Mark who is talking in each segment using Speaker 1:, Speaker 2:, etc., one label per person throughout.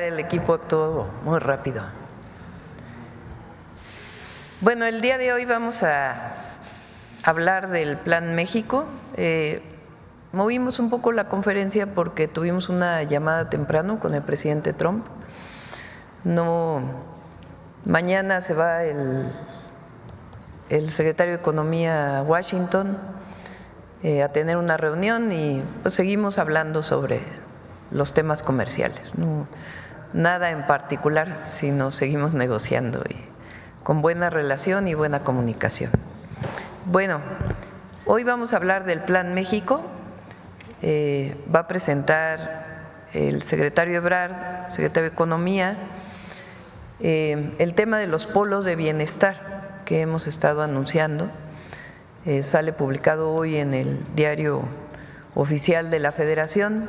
Speaker 1: El equipo actuó muy rápido. Bueno, el día de hoy vamos a hablar del Plan México. Movimos un poco la conferencia porque tuvimos una llamada temprano con el presidente Trump. Mañana se va el secretario de Economía a Washington a tener una reunión y pues seguimos hablando sobre los temas comerciales. Nada en particular, sino seguimos negociando y con buena relación y buena comunicación. Bueno, hoy vamos a hablar del Plan México. Va a presentar el secretario Ebrard, secretario de Economía, el tema de los polos de bienestar que hemos estado anunciando. Sale publicado hoy en el Diario Oficial de la Federación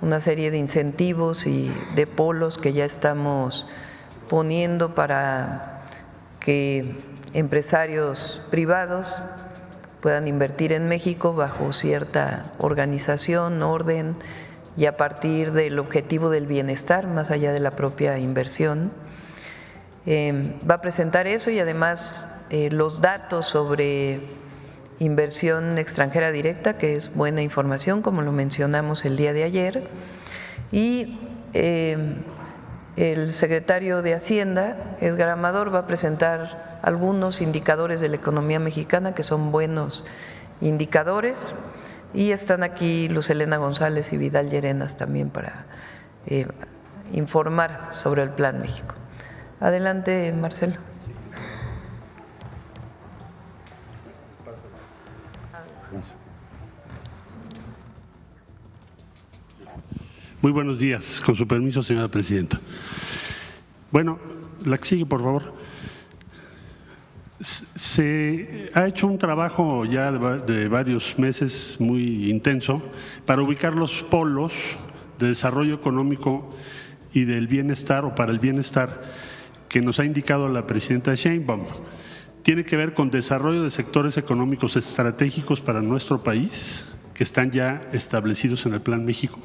Speaker 1: una serie de incentivos y de polos que ya estamos poniendo para que empresarios privados puedan invertir en México bajo cierta organización, orden y a partir del objetivo del bienestar, más allá de la propia inversión. Va a presentar eso y además los datos sobre inversión extranjera directa, que es buena información, como lo mencionamos el día de ayer, y el secretario de Hacienda, Edgar Amador, va a presentar algunos indicadores de la economía mexicana que son buenos indicadores, y están aquí Luz Helena González y Vidal Llerenas también para informar sobre el Plan México. Adelante, Marcelo.
Speaker 2: Muy buenos días, con su permiso, señora presidenta. Bueno, la que sigue, por favor. Se ha hecho un trabajo ya de varios meses muy intenso para ubicar los polos de desarrollo económico y del bienestar o para el bienestar que nos ha indicado la presidenta Sheinbaum. Tiene que ver con desarrollo de sectores económicos estratégicos para nuestro país que están ya establecidos en el Plan México.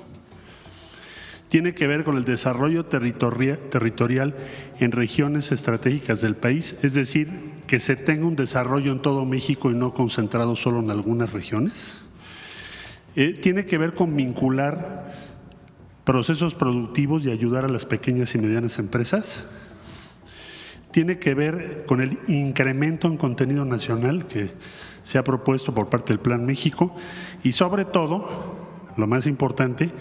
Speaker 2: Tiene que ver con el desarrollo territorial en regiones estratégicas del país, es decir, que se tenga un desarrollo en todo México y no concentrado solo en algunas regiones. Tiene que ver con vincular procesos productivos y ayudar a las pequeñas y medianas empresas. Tiene que ver con el incremento en contenido nacional que se ha propuesto por parte del Plan México y sobre todo, lo más importante,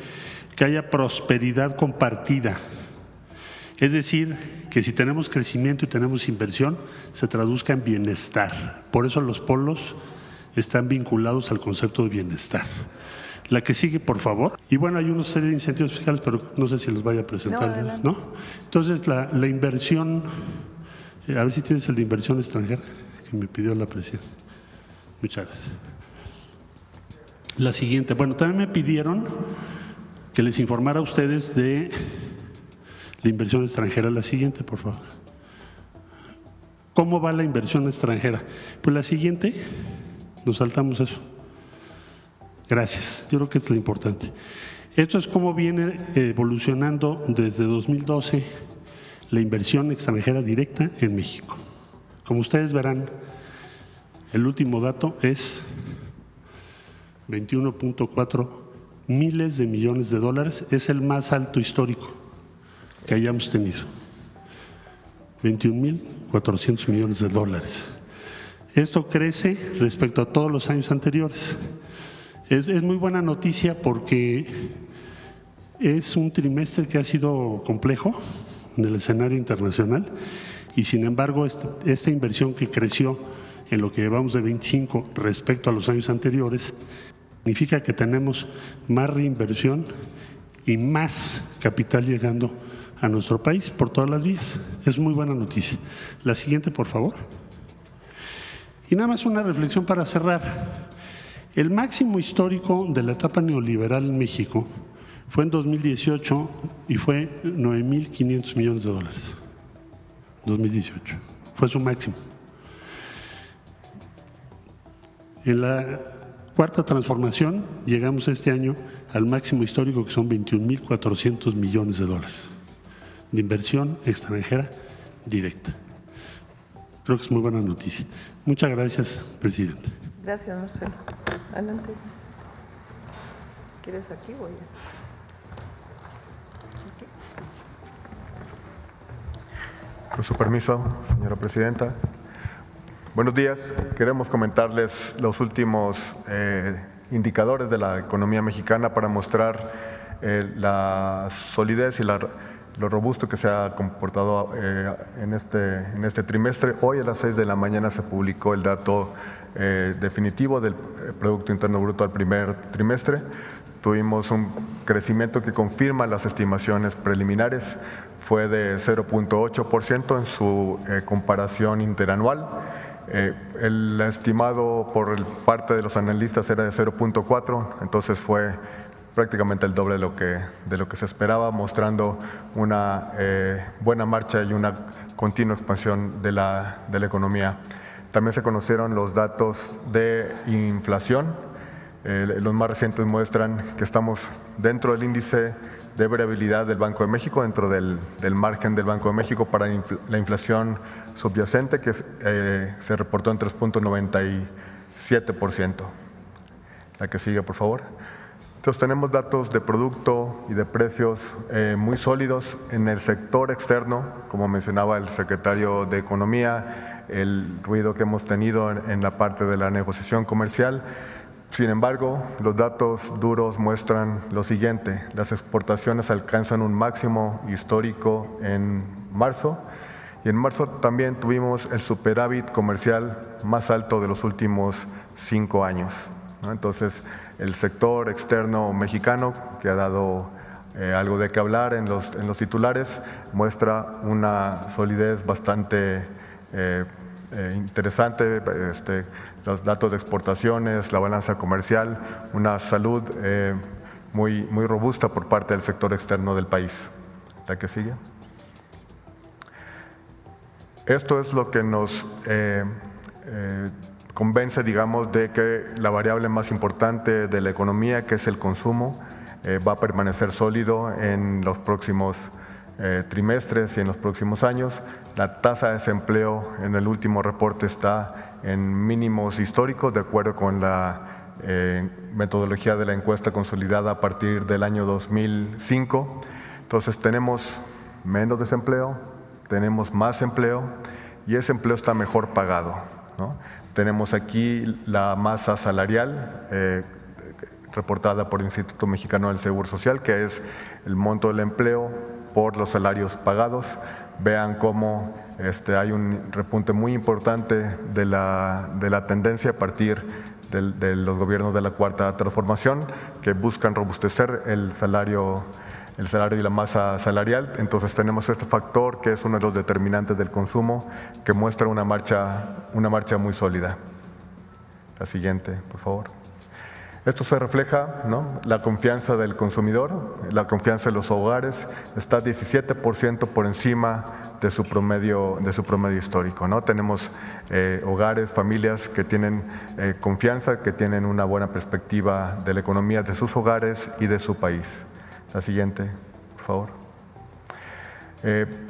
Speaker 2: que haya prosperidad compartida. Es decir, que si tenemos crecimiento y tenemos inversión, se traduzca en bienestar. Por eso los polos están vinculados al concepto de bienestar. La que sigue, por favor. Y bueno, hay una serie de incentivos fiscales, pero no sé si los vaya a presentar, ¿no? Entonces, la inversión, a ver si tienes el de inversión extranjera, que me pidió la presidenta. Muchas gracias. La siguiente, bueno, también me pidieron que les informara a ustedes de la inversión extranjera. La siguiente, por favor. ¿Cómo va la inversión extranjera? Pues la siguiente, nos saltamos eso. Gracias, yo creo que es lo importante. Esto es cómo viene evolucionando desde 2012 la inversión extranjera directa en México. Como ustedes verán, el último dato es 21.4 miles de millones de dólares, es el más alto histórico que hayamos tenido, 21.400 millones de dólares. Esto crece respecto a todos los años anteriores. Es muy buena noticia porque es un trimestre que ha sido complejo en el escenario internacional y sin embargo esta inversión que creció en lo que llevamos de 25 respecto a los años anteriores significa que tenemos más reinversión y más capital llegando a nuestro país por todas las vías. Es muy buena noticia. La siguiente, por favor. Y nada más una reflexión para cerrar. El máximo histórico de la etapa neoliberal en México fue en 2018 y fue 9.500 millones de dólares. 2018. Fue su máximo. En la cuarta transformación llegamos este año al máximo histórico que son 21.400 millones de dólares. de inversión extranjera directa. Creo que es muy buena noticia. Muchas gracias, presidente.
Speaker 1: Gracias, Marcelo. Adelante. ¿Quieres aquí o allá?
Speaker 3: Con su permiso, señora presidenta. Buenos días. Queremos comentarles los últimos indicadores de la economía mexicana para mostrar la solidez y lo robusto que se ha comportado en este trimestre. Hoy a las 6 de la mañana se publicó el dato definitivo del Producto Interno Bruto al primer trimestre. Tuvimos un crecimiento que confirma las estimaciones preliminares, fue de 0.8% en su comparación interanual. El estimado por parte de los analistas era de 0.4, entonces fue prácticamente el doble de lo que se esperaba, mostrando una buena marcha y una continua expansión de la economía. También se conocieron los datos de inflación. Los más recientes muestran que estamos dentro del índice de variabilidad del Banco de México, dentro del margen del Banco de México para la inflación subyacente, que se reportó en 3.97%. La que sigue, por favor. Entonces tenemos datos de producto y de precios muy sólidos en el sector externo, como mencionaba el secretario de Economía, el ruido que hemos tenido en la parte de la negociación comercial. Sin embargo, los datos duros muestran lo siguiente: las exportaciones alcanzan un máximo histórico en marzo, y en marzo también tuvimos el superávit comercial más alto de los últimos 5 años, ¿no? Entonces, el sector externo mexicano, que ha dado algo de qué hablar en los titulares, muestra una solidez bastante interesante, los datos de exportaciones, la balanza comercial, una salud muy robusta por parte del sector externo del país. La que sigue. Esto es lo que nos convence, digamos, de que la variable más importante de la economía, que es el consumo, va a permanecer sólido en los próximos trimestres y en los próximos años. La tasa de desempleo en el último reporte está en mínimos históricos, de acuerdo con la metodología de la encuesta consolidada a partir del año 2005. Entonces tenemos menos desempleo, tenemos más empleo y ese empleo está mejor pagado, ¿no? Tenemos aquí la masa salarial reportada por el Instituto Mexicano del Seguro Social, que es el monto del empleo por los salarios pagados. Vean cómo hay un repunte muy importante de la tendencia a partir de los gobiernos de la Cuarta Transformación, que buscan robustecer el salario y la masa salarial. Entonces tenemos este factor que es uno de los determinantes del consumo, que muestra una marcha muy sólida. La siguiente, por favor. Esto se refleja, ¿no? La confianza del consumidor, la confianza de los hogares está 17% por encima de su promedio histórico, ¿no? Tenemos hogares, familias que tienen confianza, que tienen una buena perspectiva de la economía de sus hogares y de su país. La siguiente, por favor.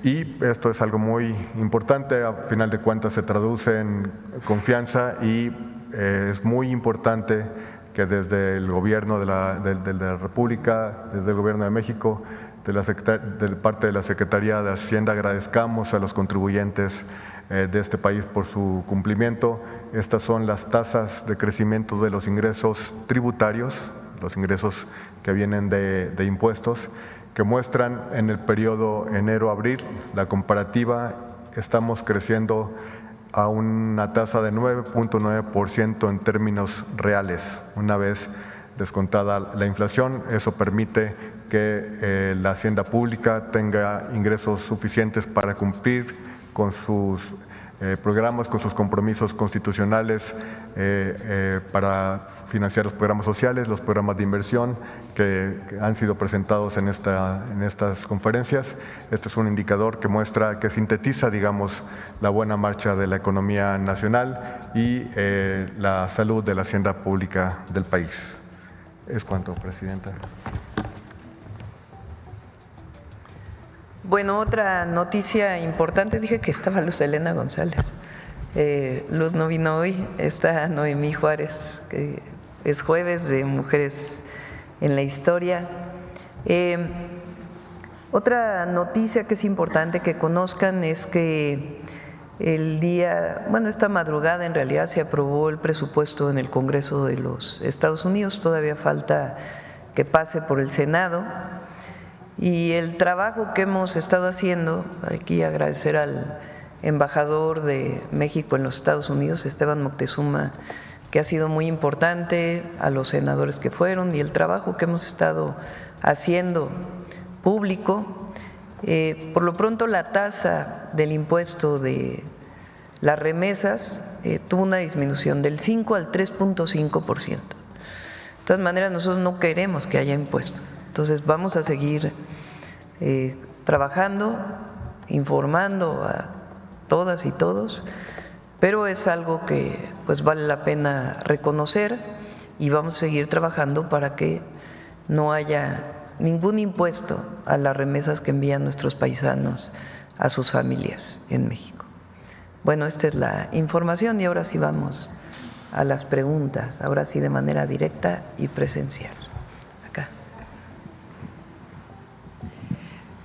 Speaker 3: Y esto es algo muy importante, a final de cuentas se traduce en confianza y es muy importante que desde el gobierno de la República, desde el gobierno de México, de parte de la Secretaría de Hacienda, agradezcamos a los contribuyentes de este país por su cumplimiento. Estas son las tasas de crecimiento de los ingresos tributarios, los ingresos que vienen de impuestos, que muestran en el periodo enero-abril la comparativa. Estamos creciendo a una tasa de 9.9% en términos reales, una vez descontada la inflación. Eso permite que la hacienda pública tenga ingresos suficientes para cumplir con sus programas, con sus compromisos constitucionales para financiar los programas sociales, los programas de inversión que han sido presentados en estas conferencias. Este es un indicador que muestra, que sintetiza, digamos, la buena marcha de la economía nacional y la salud de la hacienda pública del país. Es cuanto, presidenta.
Speaker 1: Bueno, otra noticia importante, dije que estaba Luz Helena González. Luz no vino hoy, está Noemí Juárez, que es jueves de Mujeres en la Historia. Otra noticia que es importante que conozcan es que esta madrugada en realidad se aprobó el presupuesto en el Congreso de los Estados Unidos, todavía falta que pase por el Senado. Y el trabajo que hemos estado haciendo, aquí agradecer al embajador de México en los Estados Unidos, Esteban Moctezuma, que ha sido muy importante, a los senadores que fueron y el trabajo que hemos estado haciendo público. Por lo pronto la tasa del impuesto de las remesas tuvo una disminución del 5 al 3.5%. De todas maneras, nosotros no queremos que haya impuesto. Entonces vamos a seguir trabajando, informando a todas y todos, pero es algo que pues vale la pena reconocer y vamos a seguir trabajando para que no haya ningún impuesto a las remesas que envían nuestros paisanos a sus familias en México. Bueno, esta es la información y ahora sí vamos a las preguntas, ahora sí de manera directa y presencial. Acá.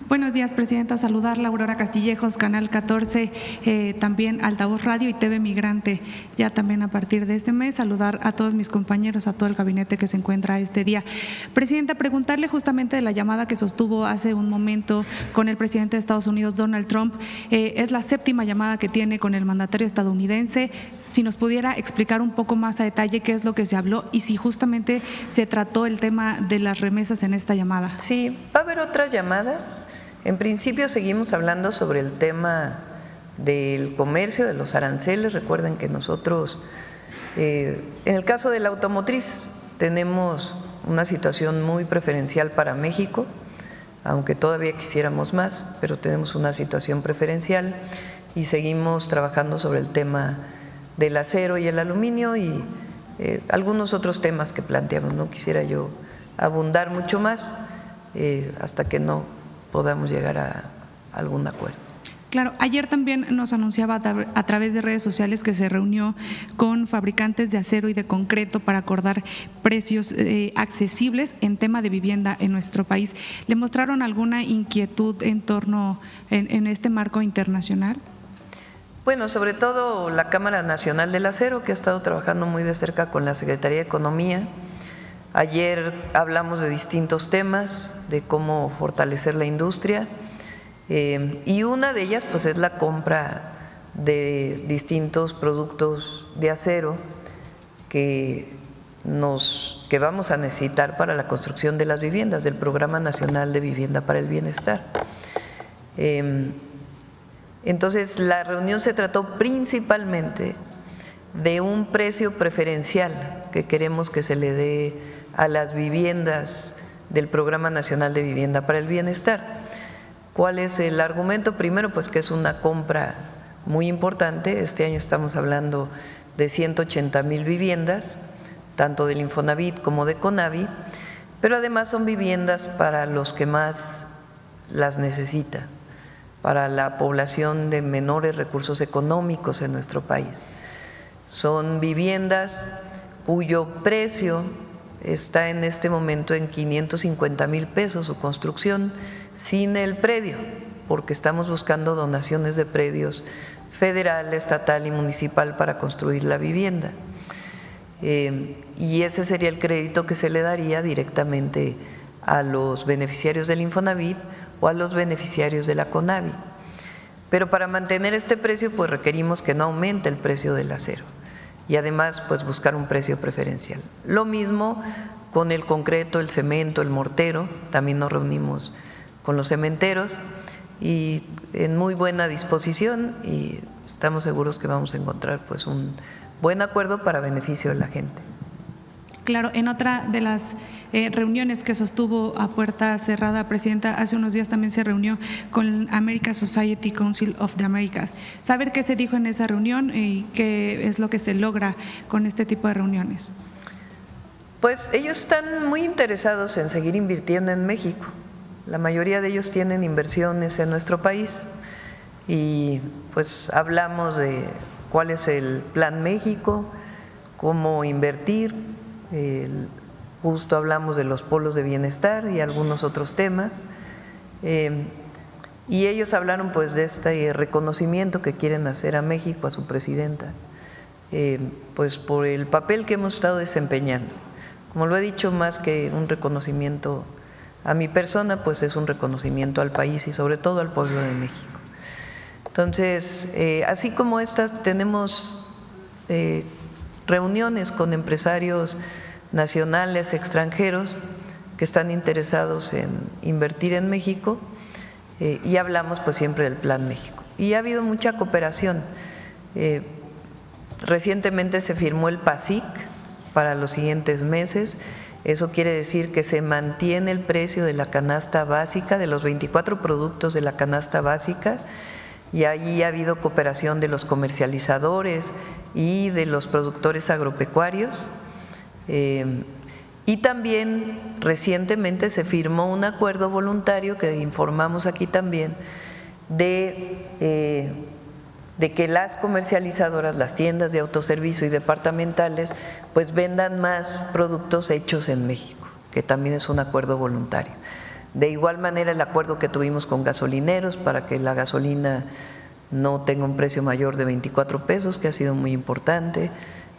Speaker 4: Buenos días, Presidenta. Saludarla, Aurora Castillejos, Canal 14, también Altavoz Radio y TV Migrante. Ya también a partir de este mes, saludar a todos mis compañeros, a todo el gabinete que se encuentra este día. Presidenta, preguntarle justamente de la llamada que sostuvo hace un momento con el presidente de Estados Unidos, Donald Trump. Es la 7ª llamada que tiene con el mandatario estadounidense. Si nos pudiera explicar un poco más a detalle qué es lo que se habló y si justamente se trató el tema de las remesas en esta llamada.
Speaker 1: Sí, va a haber otras llamadas. En principio seguimos hablando sobre el tema del comercio, de los aranceles. Recuerden que nosotros, en el caso de la automotriz, tenemos una situación muy preferencial para México, aunque todavía quisiéramos más, pero tenemos una situación preferencial y seguimos trabajando sobre el tema del acero y el aluminio y algunos otros temas que planteamos. No quisiera yo abundar mucho más hasta que no podamos llegar a algún acuerdo.
Speaker 4: Claro, ayer también nos anunciaba a través de redes sociales que se reunió con fabricantes de acero y de concreto para acordar precios accesibles en tema de vivienda en nuestro país. ¿Le mostraron alguna inquietud en torno en este marco internacional?
Speaker 1: Bueno, sobre todo la Cámara Nacional del Acero, que ha estado trabajando muy de cerca con la Secretaría de Economía. Ayer hablamos de distintos temas, de cómo fortalecer la industria y una de ellas pues es la compra de distintos productos de acero que vamos a necesitar para la construcción de las viviendas, del Programa Nacional de Vivienda para el Bienestar. Entonces la reunión se trató principalmente de un precio preferencial que queremos que se le dé a las viviendas del Programa Nacional de Vivienda para el Bienestar. ¿Cuál es el argumento? Primero, pues que es una compra muy importante. Este año estamos hablando de 180,000 viviendas, tanto del Infonavit como de Conavi, pero además son viviendas para los que más las necesitan, para la población de menores recursos económicos en nuestro país. Son viviendas cuyo precio está en este momento en 550,000 pesos su construcción sin el predio, porque estamos buscando donaciones de predios federal, estatal y municipal para construir la vivienda. Y ese sería el crédito que se le daría directamente a los beneficiarios del Infonavit o a los beneficiarios de la Conavi. Pero para mantener este precio pues requerimos que no aumente el precio del acero y además pues buscar un precio preferencial. Lo mismo con el concreto, el cemento, el mortero, también nos reunimos con los cementeros y en muy buena disposición y estamos seguros que vamos a encontrar pues un buen acuerdo para beneficio de la gente.
Speaker 4: Claro, en otra de las reuniones que sostuvo a puerta cerrada, Presidenta, hace unos días también se reunió con American Society Council of the Americas. Saber qué se dijo en esa reunión y qué es lo que se logra con este tipo de reuniones.
Speaker 1: Pues ellos están muy interesados en seguir invirtiendo en México. La mayoría de ellos tienen inversiones en nuestro país y pues hablamos de cuál es el Plan México, cómo invertir, justo hablamos de los polos de bienestar y algunos otros temas. Y ellos hablaron pues de este reconocimiento que quieren hacer a México, a su presidenta, pues por el papel que hemos estado desempeñando. Como lo he dicho, más que un reconocimiento a mi persona, pues es un reconocimiento al país y sobre todo al pueblo de México. Entonces, así como estas, tenemos reuniones con empresarios nacionales, extranjeros, que están interesados en invertir en México, y hablamos pues siempre del Plan México. Y ha habido mucha cooperación. Recientemente se firmó el PASIC para los siguientes meses. Eso quiere decir que se mantiene el precio de la canasta básica, de los 24 productos de la canasta básica, y allí ha habido cooperación de los comercializadores y de los productores agropecuarios. Y también recientemente se firmó un acuerdo voluntario que informamos aquí también de que las comercializadoras, las tiendas de autoservicio y departamentales pues vendan más productos hechos en México, que también es un acuerdo voluntario. De igual manera el acuerdo que tuvimos con gasolineros para que la gasolina no tenga un precio mayor de 24 pesos, que ha sido muy importante.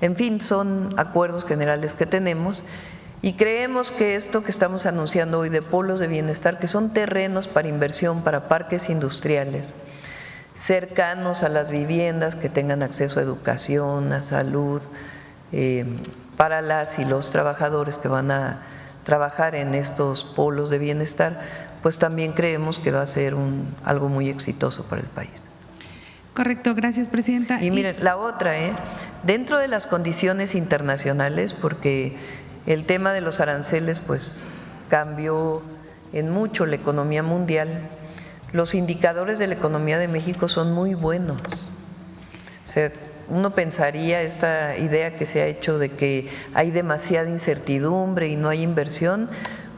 Speaker 1: En fin, son acuerdos generales que tenemos y creemos que esto que estamos anunciando hoy de polos de bienestar, que son terrenos para inversión, para parques industriales, cercanos a las viviendas, que tengan acceso a educación, a salud, para las y los trabajadores que van a trabajar en estos polos de bienestar, pues también creemos que va a ser algo muy exitoso para el país.
Speaker 4: Correcto, gracias, presidenta.
Speaker 1: Y miren, la otra, dentro de las condiciones internacionales, porque el tema de los aranceles pues cambió en mucho la economía mundial, los indicadores de la economía de México son muy buenos. O sea, uno pensaría esta idea que se ha hecho de que hay demasiada incertidumbre y no hay inversión,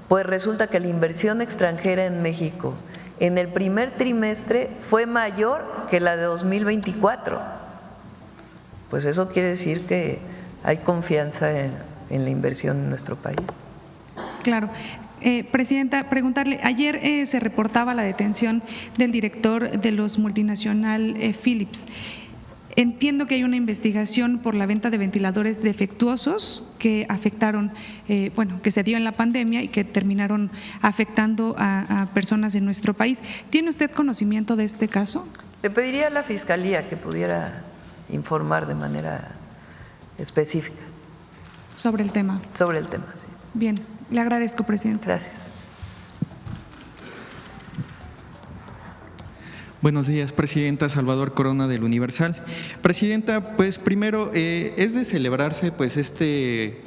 Speaker 1: pues resulta que la inversión extranjera en México en el primer trimestre fue mayor que la de 2024. Pues eso quiere decir que hay confianza en la inversión en nuestro país.
Speaker 4: Claro. Presidenta, preguntarle, ayer se reportaba la detención del director de los multinacional Philips. Entiendo que hay una investigación por la venta de ventiladores defectuosos que afectaron, que se dio en la pandemia y que terminaron afectando a personas en nuestro país. ¿Tiene usted conocimiento de este caso?
Speaker 1: Le pediría a la Fiscalía que pudiera informar de manera específica.
Speaker 4: Sobre el tema.
Speaker 1: Sobre el tema, sí.
Speaker 4: Bien, le agradezco, presidente.
Speaker 1: Gracias.
Speaker 5: Buenos días, presidenta. Salvador Corona del Universal. Presidenta, pues primero es de celebrarse pues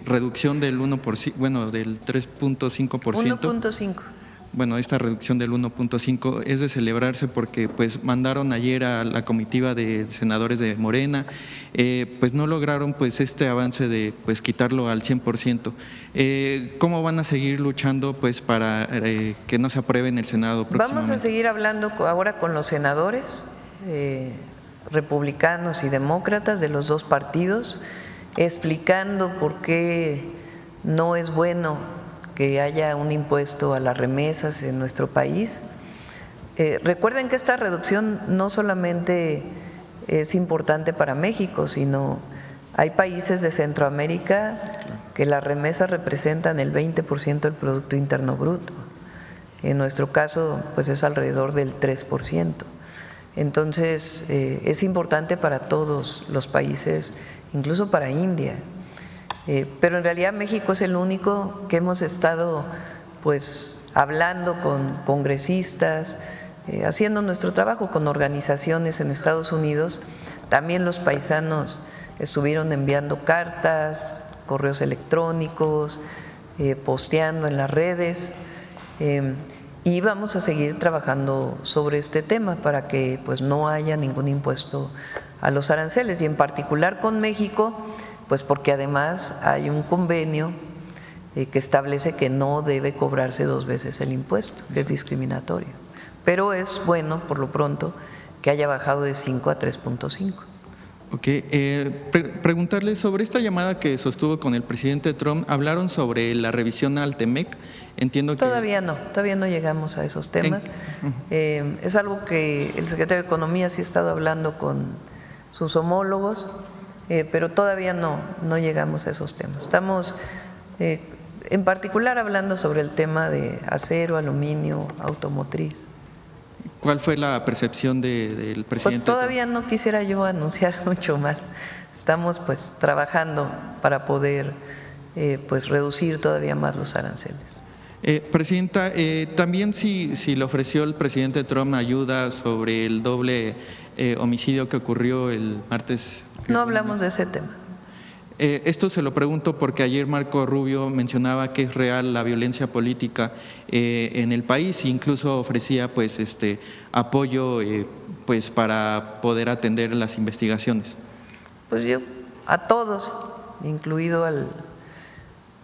Speaker 5: reducción del 1%, del 3.5%.
Speaker 1: 1.5.
Speaker 5: Bueno, esta reducción del 1.5 es de celebrarse porque pues mandaron ayer a la comitiva de senadores de Morena, pues no lograron pues este avance de pues quitarlo al 100%. ¿Cómo van a seguir luchando pues para que no se apruebe en el Senado próximamente?
Speaker 1: Vamos a seguir hablando ahora con los senadores republicanos y demócratas de los dos partidos, explicando por qué no es bueno que haya un impuesto a las remesas en nuestro país. Recuerden que esta reducción no solamente es importante para México, sino hay países de Centroamérica que las remesas representan el 20% del Producto Interno Bruto. En nuestro caso, pues es alrededor del 3%. Entonces, es importante para todos los países, incluso para India. Pero en realidad México es el único que hemos estado pues hablando con congresistas, haciendo nuestro trabajo con organizaciones en Estados Unidos. También los paisanos estuvieron enviando cartas, correos electrónicos, posteando en las redes, y vamos a seguir trabajando sobre este tema para que pues no haya ningún impuesto a los aranceles, y en particular con México, pues porque además hay un convenio que establece que no debe cobrarse 2 veces el impuesto, que es discriminatorio. Pero es bueno, por lo pronto, que haya bajado de 5 a 3.5.
Speaker 5: Ok, preguntarle sobre esta llamada que sostuvo con el presidente Trump. ¿Hablaron sobre la revisión al TEMEC? Entiendo que…
Speaker 1: Todavía no llegamos a esos temas. Es algo que el secretario de Economía sí ha estado hablando con sus homólogos, pero todavía no llegamos a esos temas. Estamos en particular hablando sobre el tema de acero, aluminio, automotriz.
Speaker 5: ¿Cuál fue la percepción del presidente?
Speaker 1: Pues todavía no quisiera yo anunciar mucho más. Estamos pues trabajando para poder pues reducir todavía más los aranceles.
Speaker 5: Presidenta, también si le ofreció el presidente Trump ayuda sobre el doble homicidio que ocurrió el martes.
Speaker 1: No hablamos de ese tema.
Speaker 5: Esto se lo pregunto porque ayer Marco Rubio mencionaba que es real la violencia política en el país e incluso ofrecía pues apoyo pues para poder atender las investigaciones.
Speaker 1: Pues yo a todos, incluido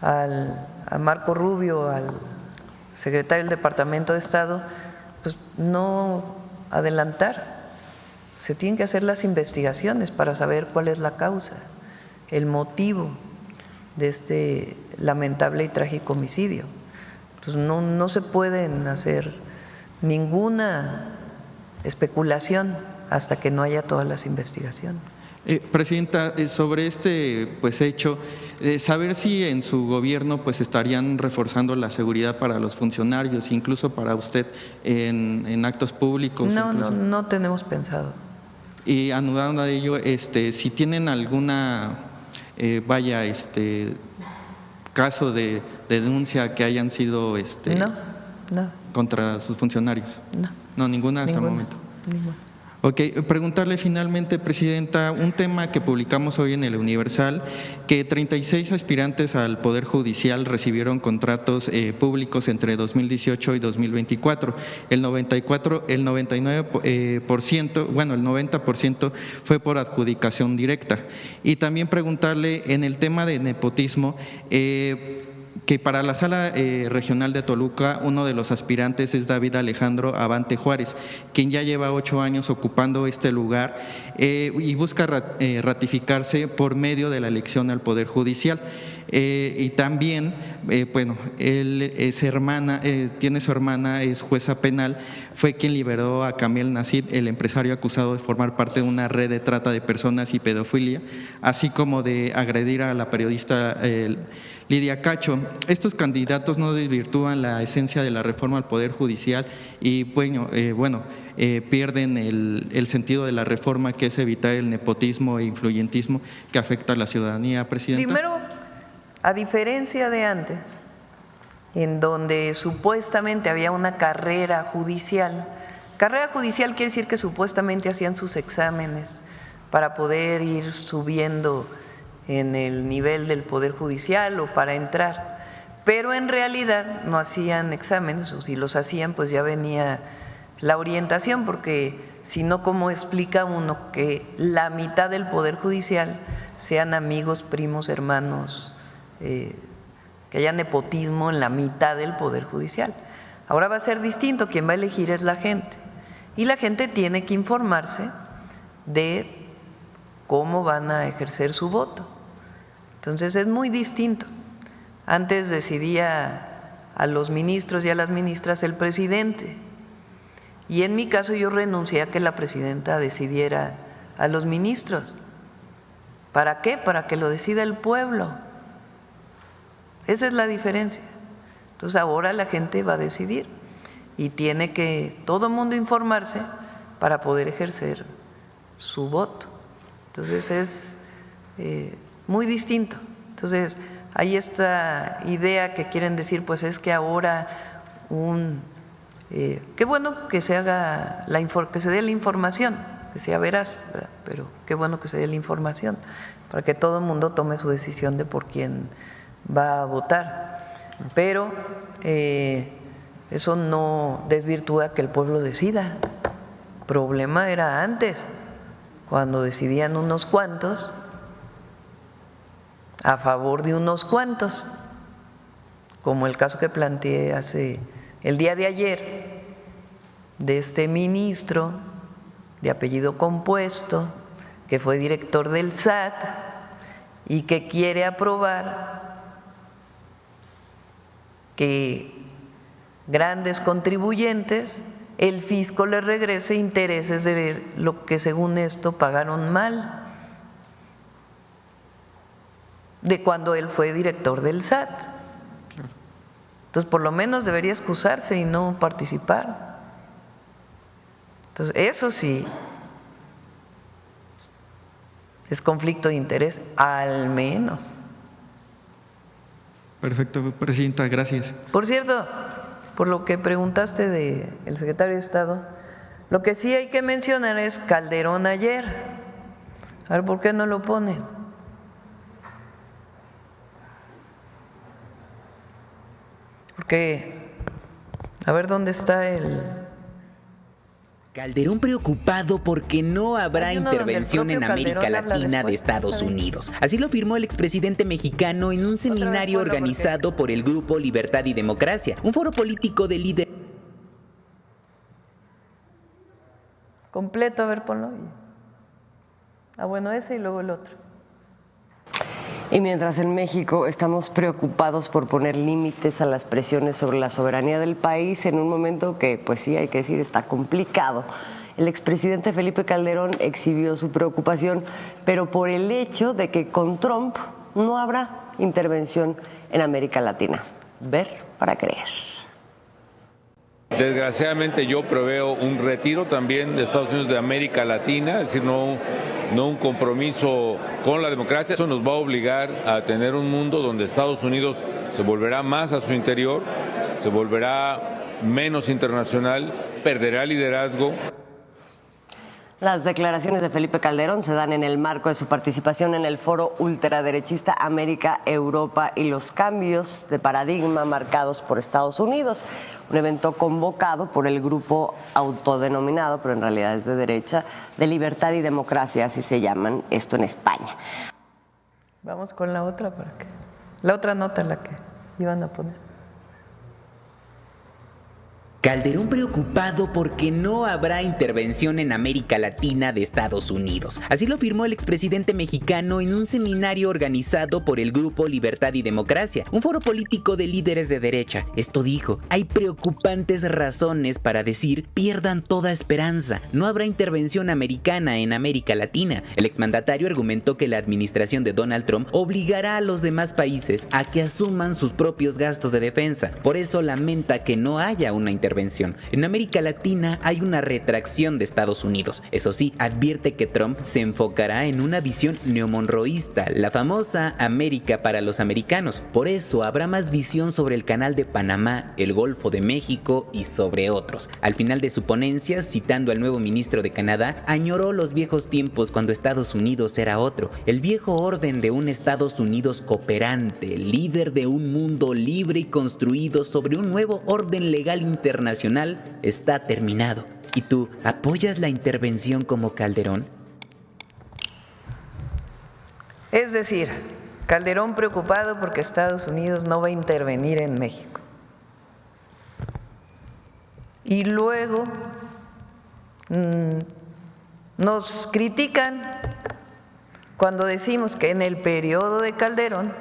Speaker 1: a Marco Rubio, al secretario del Departamento de Estado, pues no adelantar. Se tienen que hacer las investigaciones para saber cuál es la causa, el motivo de este lamentable y trágico homicidio. Pues no se pueden hacer ninguna especulación hasta que no haya todas las investigaciones.
Speaker 5: Presidenta, sobre este pues hecho, saber si en su gobierno pues estarían reforzando la seguridad para los funcionarios, incluso para usted en actos públicos.
Speaker 1: No tenemos pensado.
Speaker 5: Y anudando a ello, si tienen alguna caso de denuncia que hayan sido
Speaker 1: no.
Speaker 5: contra sus funcionarios. No, ninguna hasta el momento.
Speaker 1: Ninguna.
Speaker 5: Ok, preguntarle finalmente, Presidenta, un tema que publicamos hoy en el Universal, que 36 aspirantes al Poder Judicial recibieron contratos públicos entre 2018 y 2024. El 90% fue por adjudicación directa. Y también preguntarle en el tema de nepotismo, que para la Sala Regional de Toluca uno de los aspirantes es David Alejandro Abante Juárez, quien ya lleva 8 años ocupando este lugar y busca ratificarse por medio de la elección al Poder Judicial. Y también, él es tiene su hermana, es jueza penal, fue quien liberó a Kamel Nassid, el empresario acusado de formar parte de una red de trata de personas y pedofilia, así como de agredir a la periodista Lidia Cacho. Estos candidatos no desvirtúan la esencia de la reforma al Poder Judicial y pierden el sentido de la reforma, que es evitar el nepotismo e influyentismo que afecta a la ciudadanía, Presidenta.
Speaker 1: Primero, a diferencia de antes, en donde supuestamente había una carrera judicial quiere decir que supuestamente hacían sus exámenes para poder ir subiendo en el nivel del Poder Judicial o para entrar, pero en realidad no hacían exámenes, o si los hacían pues ya venía la orientación, porque si no, ¿cómo explica uno que la mitad del Poder Judicial sean amigos, primos, hermanos, que haya nepotismo en la mitad del Poder Judicial? Ahora va a ser distinto, quien va a elegir es la gente, y la gente tiene que informarse de cómo van a ejercer su voto. Entonces es muy distinto. Antes decidía a los ministros y a las ministras el presidente, y en mi caso yo renuncié a que la presidenta decidiera a los ministros. ¿Para qué? Para que lo decida el pueblo. Esa es la diferencia. Entonces ahora la gente va a decidir y tiene que todo el mundo informarse para poder ejercer su voto. Entonces es muy distinto. Entonces hay esta idea que quieren decir, pues es que ahora qué bueno que se haga que se dé la información, que sea veraz, ¿verdad? Pero qué bueno que se dé la información para que todo el mundo tome su decisión de por quién va a votar. Pero eso no desvirtúa que el pueblo decida. El problema era antes, cuando decidían unos cuantos a favor de unos cuantos como el caso que planteé el día de ayer, de este ministro de apellido compuesto, que fue director del SAT y que quiere aprobar que grandes contribuyentes, el fisco les regrese intereses de lo que según esto pagaron mal de cuando él fue director del SAT. Entonces, por lo menos debería excusarse y no participar. Entonces, eso sí es conflicto de interés, al menos.
Speaker 5: Perfecto, presidenta, gracias.
Speaker 1: Por cierto, por lo que preguntaste del secretario de Estado, lo que sí hay que mencionar es Calderón ayer. A ver, ¿por qué no lo ponen? Porque, a ver dónde está el…
Speaker 6: Calderón preocupado porque no habrá intervención en América Latina de Estados Unidos. Así lo afirmó el expresidente mexicano en un seminario organizado por el Grupo Libertad y Democracia, un foro político de líderes.
Speaker 1: Completo, a ver, ponlo. Bueno, ese y luego el otro.
Speaker 7: Y mientras en México estamos preocupados por poner límites a las presiones sobre la soberanía del país en un momento que, pues sí, hay que decir, está complicado. El expresidente Felipe Calderón exhibió su preocupación, pero por el hecho de que con Trump no habrá intervención en América Latina. Ver para creer.
Speaker 8: Desgraciadamente yo preveo un retiro también de Estados Unidos de América Latina, es decir, no un compromiso con la democracia. Eso nos va a obligar a tener un mundo donde Estados Unidos se volverá más a su interior, se volverá menos internacional, perderá liderazgo.
Speaker 7: Las declaraciones de Felipe Calderón se dan en el marco de su participación en el foro ultraderechista América, Europa y los cambios de paradigma marcados por Estados Unidos, un evento convocado por el grupo autodenominado, pero en realidad es de derecha, de Libertad y Democracia, así se llaman, esto en España.
Speaker 1: Vamos con la otra para que… La otra nota, la que iban a poner.
Speaker 6: Calderón preocupado porque no habrá intervención en América Latina de Estados Unidos. Así lo afirmó el expresidente mexicano en un seminario organizado por el Grupo Libertad y Democracia, un foro político de líderes de derecha. Esto dijo: hay preocupantes razones para decir pierdan toda esperanza. No habrá intervención americana en América Latina. El exmandatario argumentó que la administración de Donald Trump obligará a los demás países a que asuman sus propios gastos de defensa. Por eso lamenta que no haya una intervención. En América Latina hay una retracción de Estados Unidos. Eso sí, advierte que Trump se enfocará en una visión neomonroísta, la famosa América para los americanos. Por eso habrá más visión sobre el Canal de Panamá, el Golfo de México y sobre otros. Al final de su ponencia, citando al nuevo ministro de Canadá, añoró los viejos tiempos cuando Estados Unidos era otro, el viejo orden de un Estados Unidos cooperante, líder de un mundo libre y construido sobre un nuevo orden legal internacional está terminado. ¿Y tú apoyas la intervención como Calderón?
Speaker 1: Es decir, Calderón preocupado porque Estados Unidos no va a intervenir en México. Y luego nos critican cuando decimos que en el periodo de Calderón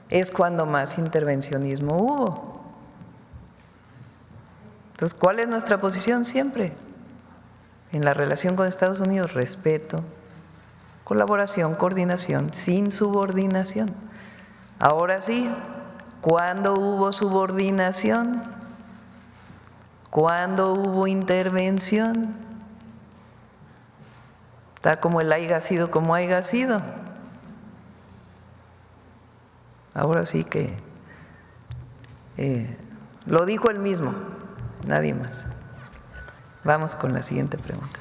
Speaker 1: es cuando más intervencionismo hubo. Entonces, ¿cuál es nuestra posición siempre? En la relación con Estados Unidos, respeto, colaboración, coordinación, sin subordinación. Ahora sí, ¿cuándo hubo subordinación? ¿Cuándo hubo intervención? Está como el haya sido como haya sido. Ahora sí que lo dijo él mismo, nadie más. Vamos con la siguiente pregunta.